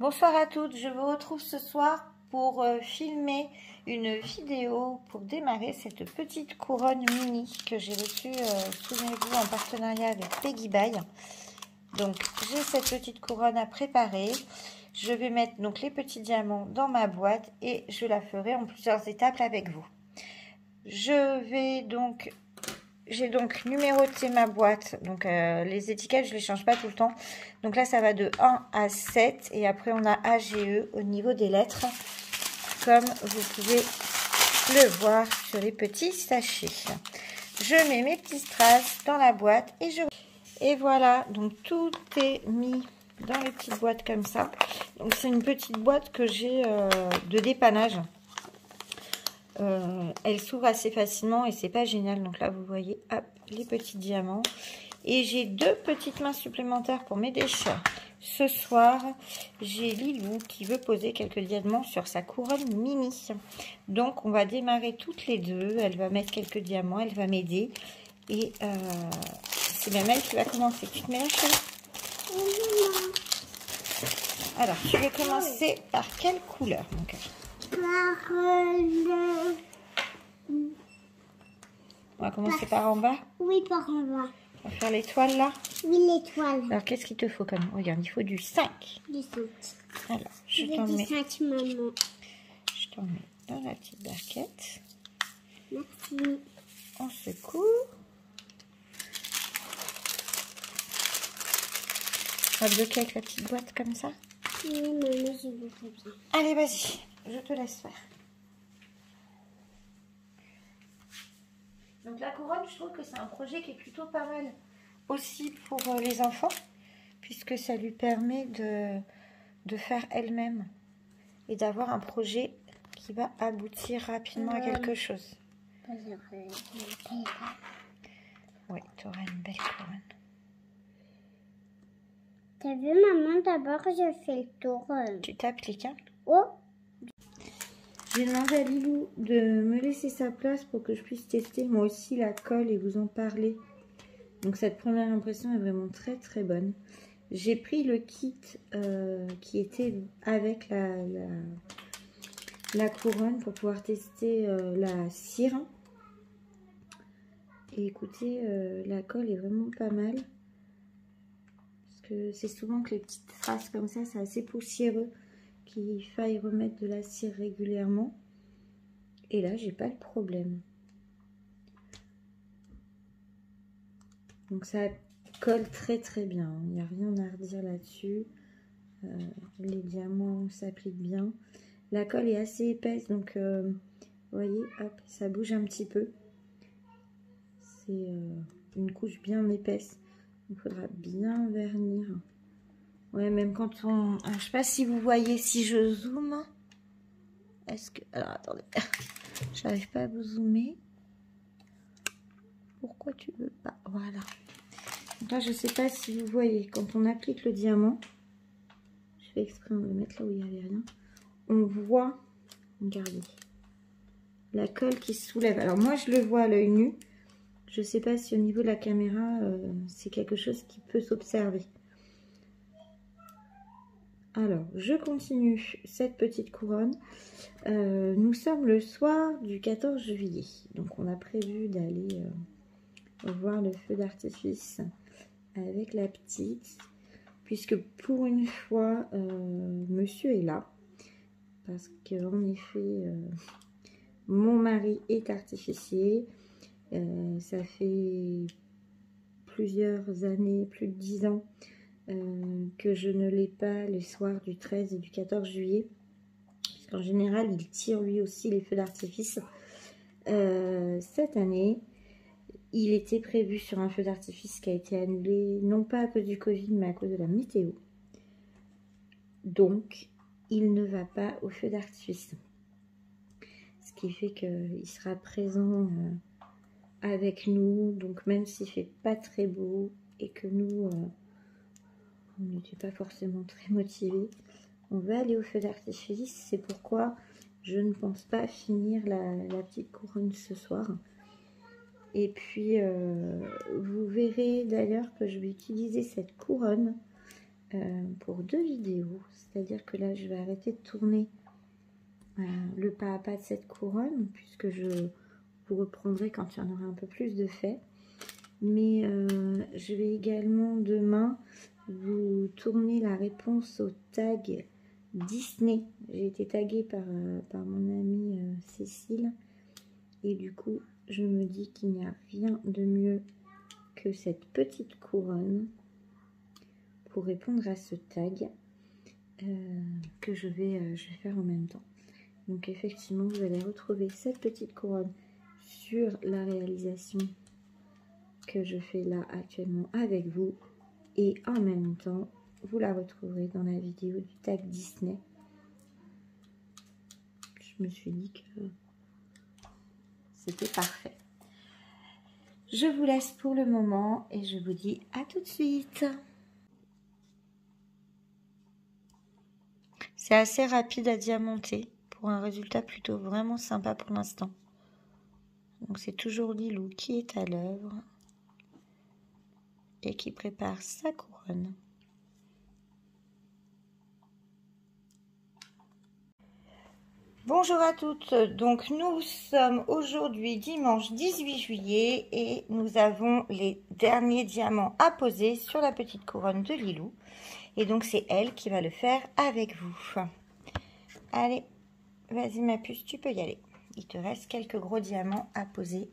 Bonsoir à toutes, je vous retrouve ce soir pour filmer une vidéo pour démarrer cette petite couronne mini que j'ai reçue, souvenez-vous, en partenariat avec Peggy Buy. Donc j'ai cette petite couronne à préparer. Je vais mettre donc les petits diamants dans ma boîte et je la ferai en plusieurs étapes avec vous. J'ai donc numéroté ma boîte, donc les étiquettes je les change pas tout le temps, donc là ça va de 1 à 7 et après on a A, G, E au niveau des lettres comme vous pouvez le voir sur les petits sachets. Je mets mes petits strass dans la boîte et voilà, donc tout est mis dans les petites boîtes comme ça. Donc c'est une petite boîte que j'ai de dépannage. Elle s'ouvre assez facilement et c'est pas génial. Donc là vous voyez, hop, les petits diamants et j'ai deux petites mains supplémentaires pour mes déchets. Ce soir j'ai Lilou qui veut poser quelques diamants sur sa couronne mini, donc on va démarrer toutes les deux. Elle va mettre quelques diamants, elle va m'aider et c'est même elle qui va commencer. Tu te mets là, chérie? Alors tu veux commencer par quelle couleur, mon cœur? On va commencer par en bas. Oui, par en bas. On va faire l'étoile là. Oui, l'étoile. Alors qu'est-ce qu'il te faut comme... Regarde, il faut du 5. Du 5. Alors, je t'en mets... 5, maman. Je t'en mets dans la petite barquette. Merci. On secoue. On va bloquer avec la petite boîte comme ça. Oui, maman, je voudrais bien. Allez, vas-y. Je te laisse faire. Donc la couronne, je trouve que c'est un projet qui est plutôt pas mal aussi pour les enfants, puisque ça lui permet de faire elle-même et d'avoir un projet qui va aboutir rapidement à quelque chose. Oui, tu auras une belle couronne. T'as vu, maman, d'abord je fais le tour. Tu t'appliques, hein? Oh! J'ai demandé à Lilou de me laisser sa place pour que je puisse tester moi aussi la colle et vous en parler. Donc cette première impression est vraiment très très bonne. J'ai pris le kit qui était avec la couronne pour pouvoir tester la cire. Et écoutez, la colle est vraiment pas mal. Parce que c'est souvent que les petites traces comme ça, c'est assez poussiéreux, qu'il faille remettre de la cire régulièrement. Et là, j'ai pas le problème. Donc ça colle très très bien. Il n'y a rien à redire là-dessus. Les diamants s'appliquent bien. La colle est assez épaisse, donc vous voyez, hop, ça bouge un petit peu. C'est une couche bien épaisse. Il faudra bien vernir. Ouais, même quand on... Alors, je sais pas si vous voyez, si je zoome. Est-ce que... Alors, attendez. J'arrive pas à vous zoomer. Pourquoi tu veux pas? Voilà. Donc là, je sais pas si vous voyez. Quand on applique le diamant, je fais exprès de le mettre là où il n'y avait rien. On voit, regardez, la colle qui se soulève. Alors moi, je le vois à l'œil nu. Je sais pas si au niveau de la caméra, c'est quelque chose qui peut s'observer. Alors, je continue cette petite couronne. Nous sommes le soir du 14 juillet. Donc, on a prévu d'aller voir le feu d'artifice avec la petite. Puisque pour une fois, monsieur est là. Parce qu'en effet, mon mari est artificier. Ça fait plusieurs années, plus de 10 ans, que je ne l'ai pas les soirs du 13 et du 14 juillet. Parce qu'en général, il tire lui aussi les feux d'artifice. Cette année, il était prévu sur un feu d'artifice qui a été annulé, non pas à cause du Covid, mais à cause de la météo. Donc, il ne va pas au feu d'artifice. Ce qui fait qu'il sera présent avec nous. Donc, même s'il ne fait pas très beau et que nous... on n'était pas forcément très motivés. On va aller au feu d'artifice. C'est pourquoi je ne pense pas finir la petite couronne ce soir. Et puis, vous verrez d'ailleurs que je vais utiliser cette couronne pour 2 vidéos. C'est-à-dire que là, je vais arrêter de tourner le pas à pas de cette couronne, puisque je vous reprendrai quand il y en aura un peu plus de fait. Mais je vais également demain vous tourner la réponse au tag Disney. J'ai été taguée par mon amie Cécile. Et du coup, je me dis qu'il n'y a rien de mieux que cette petite couronne pour répondre à ce tag que je vais faire en même temps. Donc effectivement, vous allez retrouver cette petite couronne sur la réalisation que je fais là actuellement avec vous. Et en même temps, vous la retrouverez dans la vidéo du tag Disney. Je me suis dit que c'était parfait. Je vous laisse pour le moment et je vous dis à tout de suite. C'est assez rapide à diamanter pour un résultat plutôt vraiment sympa pour l'instant. Donc c'est toujours Lilou qui est à l'œuvre et qui prépare sa couronne. Bonjour à toutes, donc nous sommes aujourd'hui dimanche 18 juillet et nous avons les derniers diamants à poser sur la petite couronne de Lilou. Et donc c'est elle qui va le faire avec vous. Allez, vas-y ma puce, tu peux y aller. Il te reste quelques gros diamants à poser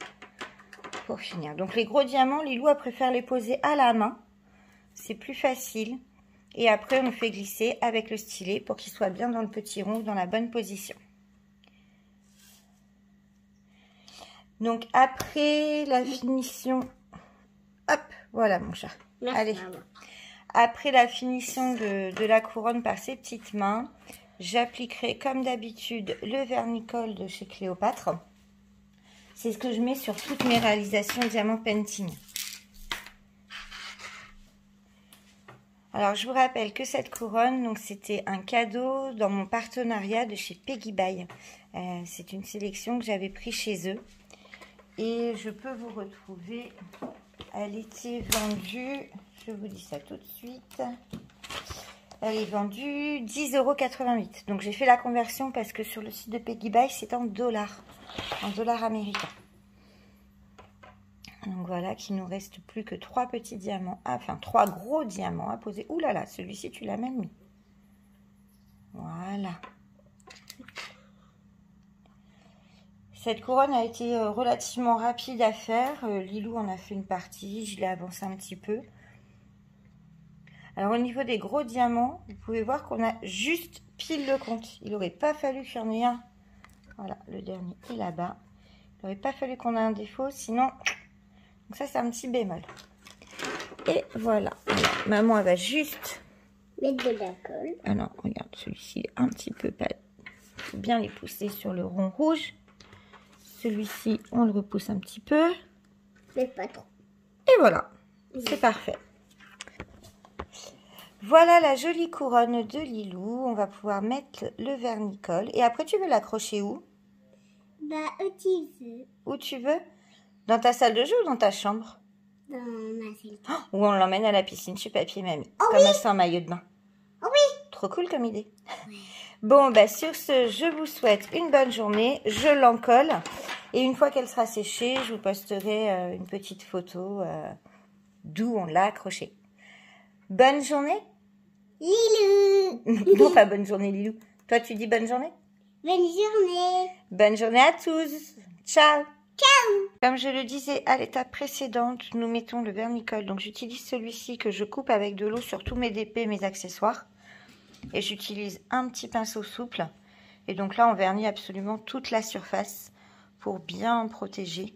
pour finir. Donc les gros diamants, Lilou préfère les poser à la main. C'est plus facile. Et après on fait glisser avec le stylet pour qu'il soit bien dans le petit rond, dans la bonne position. Donc après la finition, hop, voilà mon chat. Merci, allez. maman. Après la finition de la couronne par ses petites mains, j'appliquerai comme d'habitude le vernicole de chez Cléopâtre. C'est ce que je mets sur toutes mes réalisations diamant painting. Alors je vous rappelle que cette couronne, donc c'était un cadeau dans mon partenariat de chez Peggy Bye. C'est une sélection que j'avais pris chez eux. Et je peux vous retrouver, elle était vendue, je vous dis ça tout de suite, elle est vendue 10,88 €. Donc j'ai fait la conversion parce que sur le site de Peggy Bye, c'est en dollars américains. Donc voilà, qu'il nous reste plus que 3 petits diamants, enfin 3 gros diamants à poser. Ouh là là, celui-ci tu l'as même mis. Voilà. Cette couronne a été relativement rapide à faire. Lilou en a fait une partie, je l'ai avancé un petit peu. Alors au niveau des gros diamants, vous pouvez voir qu'on a juste pile le compte. Il n'aurait pas fallu qu'il y en ait un. Voilà, le dernier est là-bas. Il n'aurait pas fallu qu'on ait un défaut, sinon... Donc ça c'est un petit bémol. Et voilà. Alors, maman elle va juste... Mettre de la colle. Ah non, regarde, celui-ci est un petit peu pas... Il faut bien les pousser sur le rond rouge. Celui-ci, on le repousse un petit peu. Mais pas trop. Et voilà, c'est parfait. Voilà la jolie couronne de Lilou. On va pouvoir mettre le vernicole. Et après, tu veux l'accrocher où? Bah, où tu veux. Où tu veux? Dans ta salle de jeu ou dans ta chambre? Dans ma salle. Oh, ou on l'emmène à la piscine chez Papy et Mamie. Oh, comme oui. elle sent en maillot de bain. Oh oui. Trop cool comme idée. Oui. Bon, bah sur ce, je vous souhaite une bonne journée. Je l'encolle. Et une fois qu'elle sera séchée, je vous posterai une petite photo d'où on l'a accrochée. Bonne journée. Lilou. Non, pas bonne journée, Lilou. Toi, tu dis bonne journée? Bonne journée. Bonne journée à tous. Ciao. Ciao. Comme je le disais à l'étape précédente, nous mettons le vernicole. Donc, j'utilise celui-ci que je coupe avec de l'eau sur tous mes DP, mes accessoires. Et j'utilise un petit pinceau souple. Et donc là, on vernit absolument toute la surface pour bien protéger.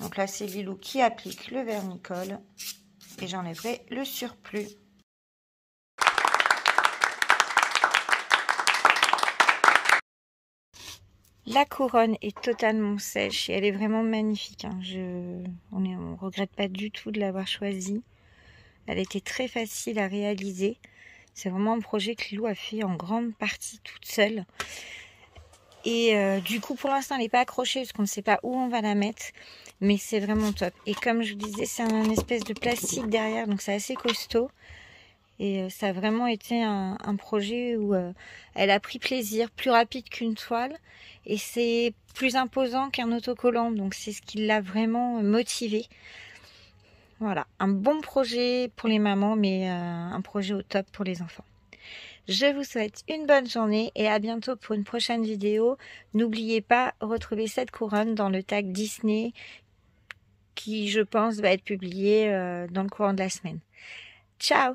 Donc là, c'est Lilou qui applique le vernicole. Et j'enlèverai le surplus. La couronne est totalement sèche et elle est vraiment magnifique. Hein. On regrette pas du tout de l'avoir choisie. Elle était très facile à réaliser. C'est vraiment un projet que Lilou a fait en grande partie toute seule. Et du coup, pour l'instant, elle n'est pas accrochée parce qu'on ne sait pas où on va la mettre. Mais c'est vraiment top. Et comme je vous disais, c'est un espèce de plastique derrière, donc c'est assez costaud. Et ça a vraiment été un projet où elle a pris plaisir, plus rapide qu'une toile. Et c'est plus imposant qu'un autocollant. Donc c'est ce qui l'a vraiment motivée. Voilà, un bon projet pour les mamans, mais un projet au top pour les enfants. Je vous souhaite une bonne journée et à bientôt pour une prochaine vidéo. N'oubliez pas, retrouvez cette couronne dans le tag Disney qui, je pense, va être publié dans le courant de la semaine. Ciao!